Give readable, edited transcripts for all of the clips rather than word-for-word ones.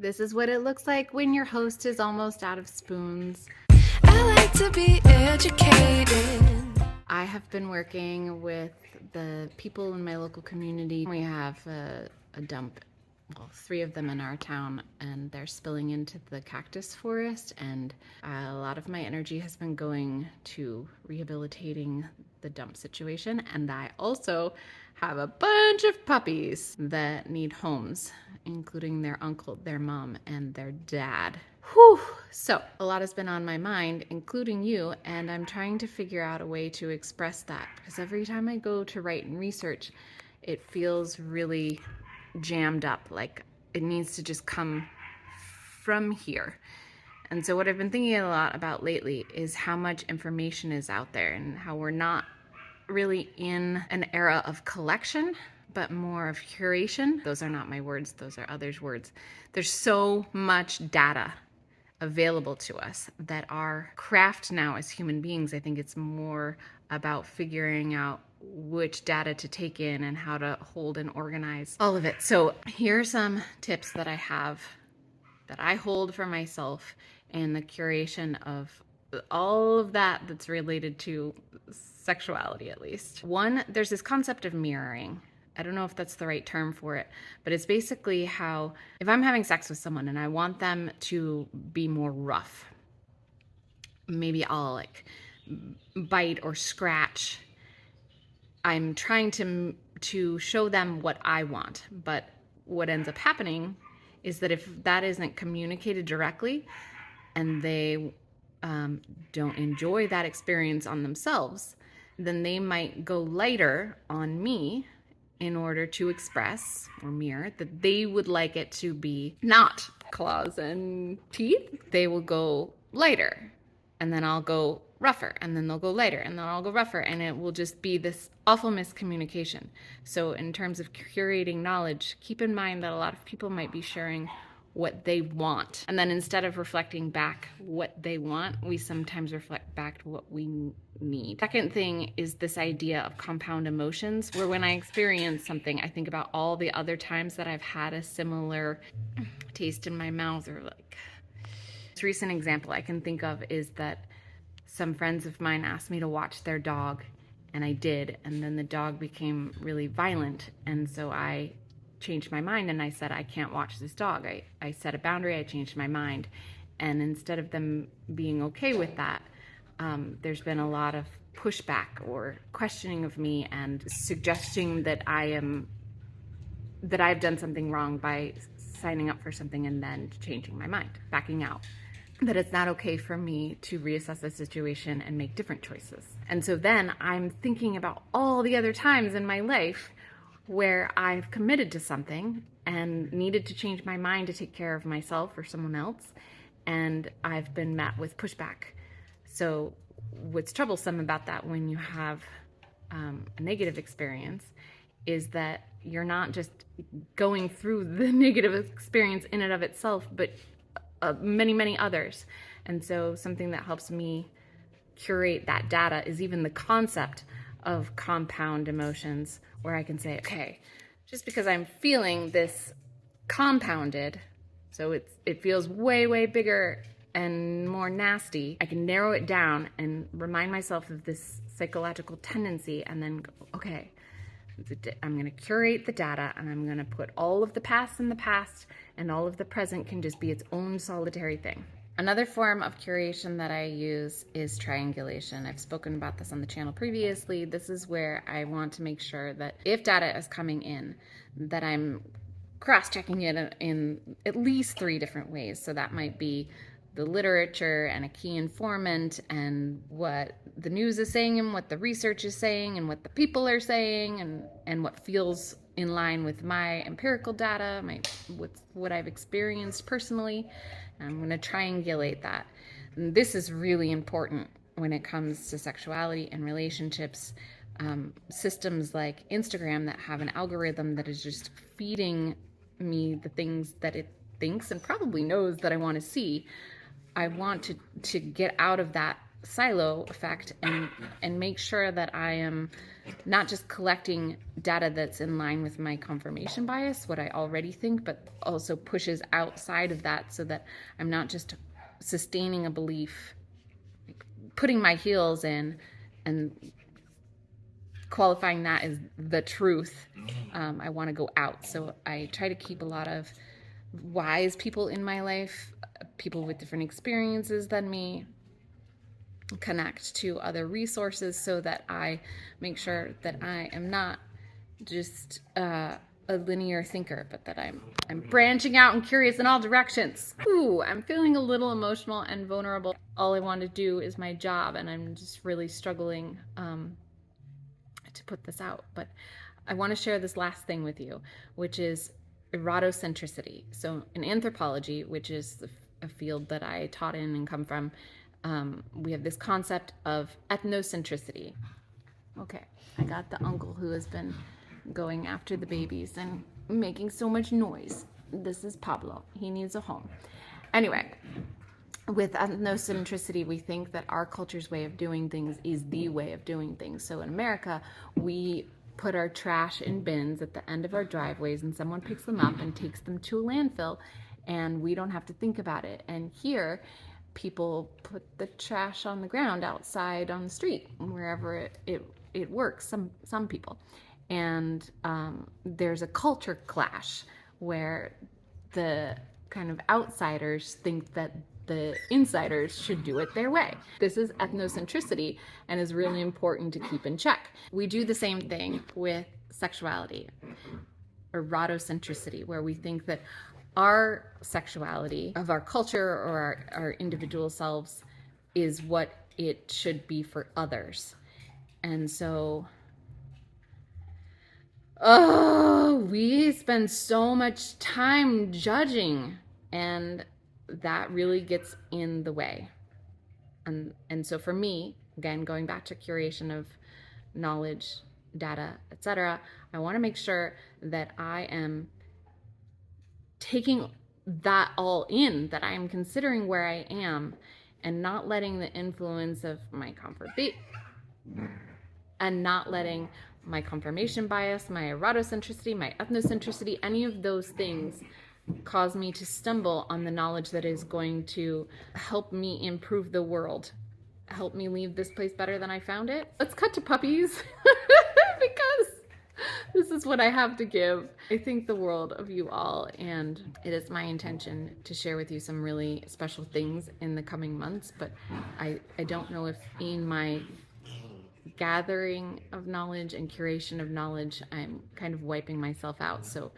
This is what it looks like when your host is almost out of spoons. I like to be educated. I have been working with the people in my local community. We have a dump, well, 3 of them in our town, and they're spilling into the cactus forest, and a lot of my energy has been going to rehabilitating the dump situation. And I also have a bunch of puppies that need homes, including their uncle, their mom, and their dad. Whew. So a lot has been on my mind, including you, and I'm trying to figure out a way to express that, because every time I go to write and research, it feels really jammed up, like it needs to just come from here. And so what I've been thinking a lot about lately is how much information is out there and how we're not really in an era of collection, but more of curation. Those are not my words, those are others' words. There's so much data available to us that our craft now as human beings, I think it's more about figuring out which data to take in and how to hold and organize all of it. So here are some tips that I have that I hold for myself in the curation of all of that that's related to sexuality, at least. One, there's this concept of mirroring. I don't know if that's the right term for it, but it's basically how if I'm having sex with someone and I want them to be more rough, maybe I'll like bite or scratch. I'm trying to show them what I want, but what ends up happening is that if that isn't communicated directly and they don't enjoy that experience on themselves, then they might go lighter on me in order to express or mirror that they would like it to be not claws and teeth. They will go lighter, and then I'll go rougher, and then they'll go lighter, and then I'll go rougher, and it will just be this awful miscommunication. So in terms of curating knowledge, keep in mind that a lot of people might be sharing what they want, and then instead of reflecting back what they want, we sometimes reflect back to what we need. Second thing is this idea of compound emotions, where when I experience something, I think about all the other times that I've had a similar taste in my mouth, or like this recent example I can think of is that some friends of mine asked me to watch their dog, and I did, and then the dog became really violent, and so I changed my mind and I said, I can't watch this dog. I set a boundary, I changed my mind. And instead of them being okay with that, there's been a lot of pushback or questioning of me and suggesting that I've done something wrong by signing up for something and then changing my mind, backing out. That it's not okay for me to reassess the situation and make different choices. And so then I'm thinking about all the other times in my life where I've committed to something and needed to change my mind to take care of myself or someone else, and I've been met with pushback. So what's troublesome about that when you have a negative experience is that you're not just going through the negative experience in and of itself, but many, many others. And so something that helps me curate that data is even the concept of compound emotions, where I can say, okay, just because I'm feeling this compounded, so it feels way, way bigger and more nasty, I can narrow it down and remind myself of this psychological tendency, and then go, okay, I'm going to curate the data, and I'm going to put all of the past in the past, and all of the present can just be its own solitary thing. Another form of curation that I use is triangulation. I've spoken about this on the channel previously. This is where I want to make sure that if data is coming in, that I'm cross-checking it in at least 3 different ways. So that might be the literature and a key informant, and what the news is saying, and what the research is saying, and what the people are saying, and what feels in line with my empirical data, with what I've experienced personally. I'm going to triangulate that. And this is really important when it comes to sexuality and relationships. Systems like Instagram that have an algorithm that is just feeding me the things that it thinks and probably knows that I want to see. I want to get out of that silo effect and make sure that I am not just collecting data that's in line with my confirmation bias, what I already think, but also pushes outside of that, so that I'm not just sustaining a belief, like putting my heels in and qualifying that as the truth. I want to go out. So I try to keep a lot of wise people in my life, people with different experiences than me, connect to other resources, so that I make sure that I am not just a linear thinker, but that I'm branching out and curious in all directions. Ooh, I'm feeling a little emotional and vulnerable. All I want to do is my job, and I'm just really struggling to put this out. But I want to share this last thing with you, which is eratcentricity. So in anthropology, which is a field that I taught in and come from, we have this concept of ethnocentricity. Okay, I got the uncle who has been going after the babies and making so much noise. This is Pablo. He needs a home. Anyway, with ethnocentricity, we think that our culture's way of doing things is the way of doing things. So in America, we put our trash in bins at the end of our driveways, and someone picks them up and takes them to a landfill, and we don't have to think about it. And here, people put the trash on the ground outside on the street, wherever it works, some people. And there's a culture clash where the kind of outsiders think that the insiders should do it their way. This is ethnocentricity and is really important to keep in check. We do the same thing with sexuality, eratcentricity, where we think that our sexuality of our culture or our individual selves is what it should be for others. And so, we spend so much time judging, and that really gets in the way. And so for me, again, going back to curation of knowledge, data, etc., I want to make sure that I am taking that all in, that I am considering where I am, and not letting the influence of my comfort be, and not letting my confirmation bias, my eratcentricity, my ethnocentricity, any of those things cause me to stumble on the knowledge that is going to help me improve the world, help me leave this place better than I found it. Let's cut to puppies because this is what I have to give. I think the world of you all, and it is my intention to share with you some really special things in the coming months, but I don't know if in my gathering of knowledge and curation of knowledge, I'm kind of wiping myself out. So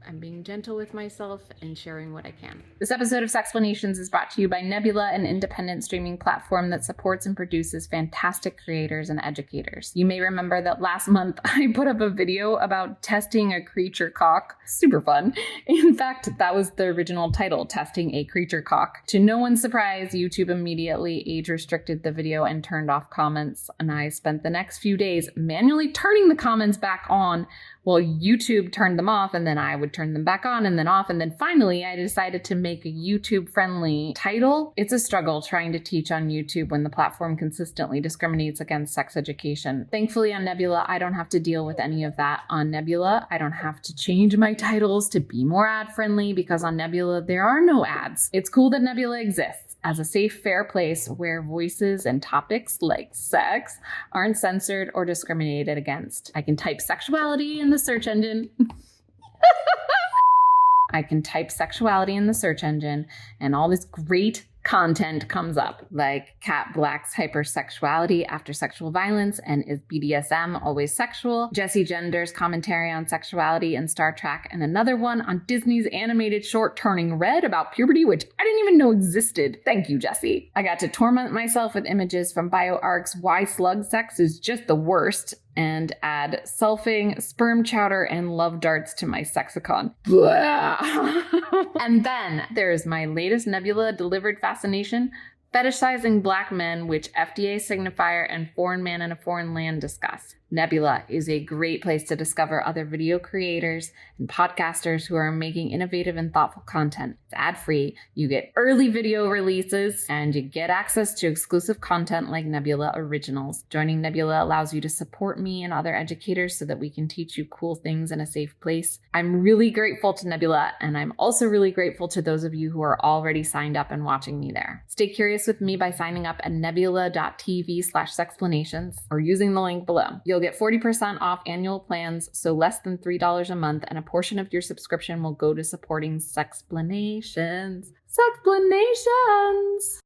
I'm being gentle with myself and sharing what I can. This episode of Sexplanations is brought to you by Nebula, an independent streaming platform that supports and produces fantastic creators and educators. You may remember that last month I put up a video about testing a creature cock. Super fun. In fact, that was the original title, Testing a Creature Cock. To no one's surprise, YouTube immediately age restricted the video and turned off comments, and I spent the next few days manually turning the comments back on. Well, YouTube turned them off, and then I would turn them back on and then off. And then finally, I decided to make a YouTube-friendly title. It's a struggle trying to teach on YouTube when the platform consistently discriminates against sex education. Thankfully, on Nebula, I don't have to deal with any of that. On Nebula, I don't have to change my titles to be more ad-friendly, because on Nebula, there are no ads. It's cool that Nebula exists as a safe, fair place where voices and topics like sex aren't censored or discriminated against. I can type sexuality in the search engine. I can type sexuality in the search engine, and all this great content comes up, like Kat Black's hypersexuality after sexual violence and is BDSM always sexual, Jessie Gender's commentary on sexuality in Star Trek, and another one on Disney's animated short Turning Red about puberty, which I didn't even know existed. Thank you, Jessie. I got to torment myself with images from BioArc's Why Slug Sex is Just the Worst, and add selfing, sperm chowder, and love darts to my sexicon. And then there's my latest Nebula delivered fascination, fetishizing black men, which FDA signifier and Foreign Man in a Foreign Land discuss. Nebula is a great place to discover other video creators and podcasters who are making innovative and thoughtful content. It's ad-free, you get early video releases, and you get access to exclusive content like Nebula Originals. Joining Nebula allows you to support me and other educators so that we can teach you cool things in a safe place. I'm really grateful to Nebula, and I'm also really grateful to those of you who are already signed up and watching me there. Stay curious with me by signing up at nebula.tv/sexplanations or using the link below. You'll get 40% off annual plans, so less than $3 a month, and a portion of your subscription will go to supporting Sexplanations. Sexplanations!